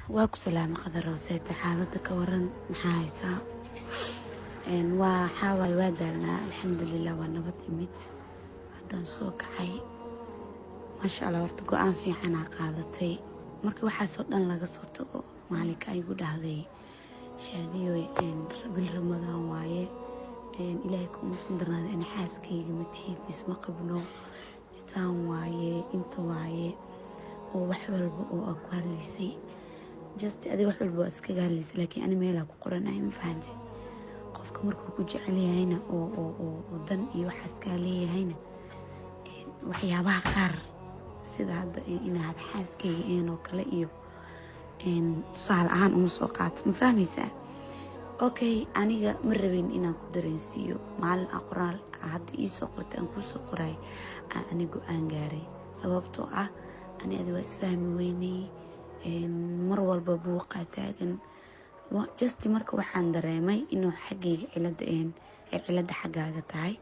waaku salaama qadar hooseeta xaaladda ka waran maxaa haysaa waxaa waaye waa daalnaa alxamdulilah waa nabad imid haddaan soo kacay maasha allah horta go-aan fiicanaa qaadatay markii waxaasoo dhan laga soo tago maalinka aygu dhahday shaadiyoy bil ramadaan waaye ilaahay kuma sun darnaada ana xaaskayga matihid isma qabno isaan waaye inta waaye oo wax walba oo aa ku hadlaysay just adiga wax walba waa iskaga hadlaysay laakiin ani meelaa ku qoranahay ma fahanti qofka markuu ku jecel yahayna oo dan iyo waxaas kaa leeyahayna waxyaabaha qaar sida hadda inaad xaaskayga oo kale iyo tusaale ahaan uma soo qaato ma fahmaysaa okay aniga ma rabin inaan ku dareensiiyo maalin aan qoraal hadda ii soo qortay aan kuu soo qoray ani go-aan gaaray sababtoo ah ani adi waa isfahmi weynay mar walba buuqaa taagan just marka waxaan dareemay inuu xaggayga cilada xaggaaga tahay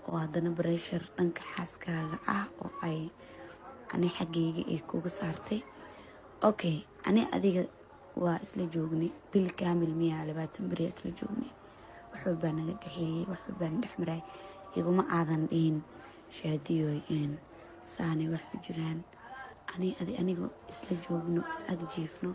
oo haddana breshar dhanka xaaskaaga ah oo ay ani xaggayga ay kuga saartay okay ani adiga waa isla joognay bil kaamil miyaa 20 beri isla joognay wax walbaa naga dhexeeyey wax walbaa na dhexmaray iguma aadan dhihin shaadiyoy saanay wax u jiraan aniga isla joogno is ag jiifno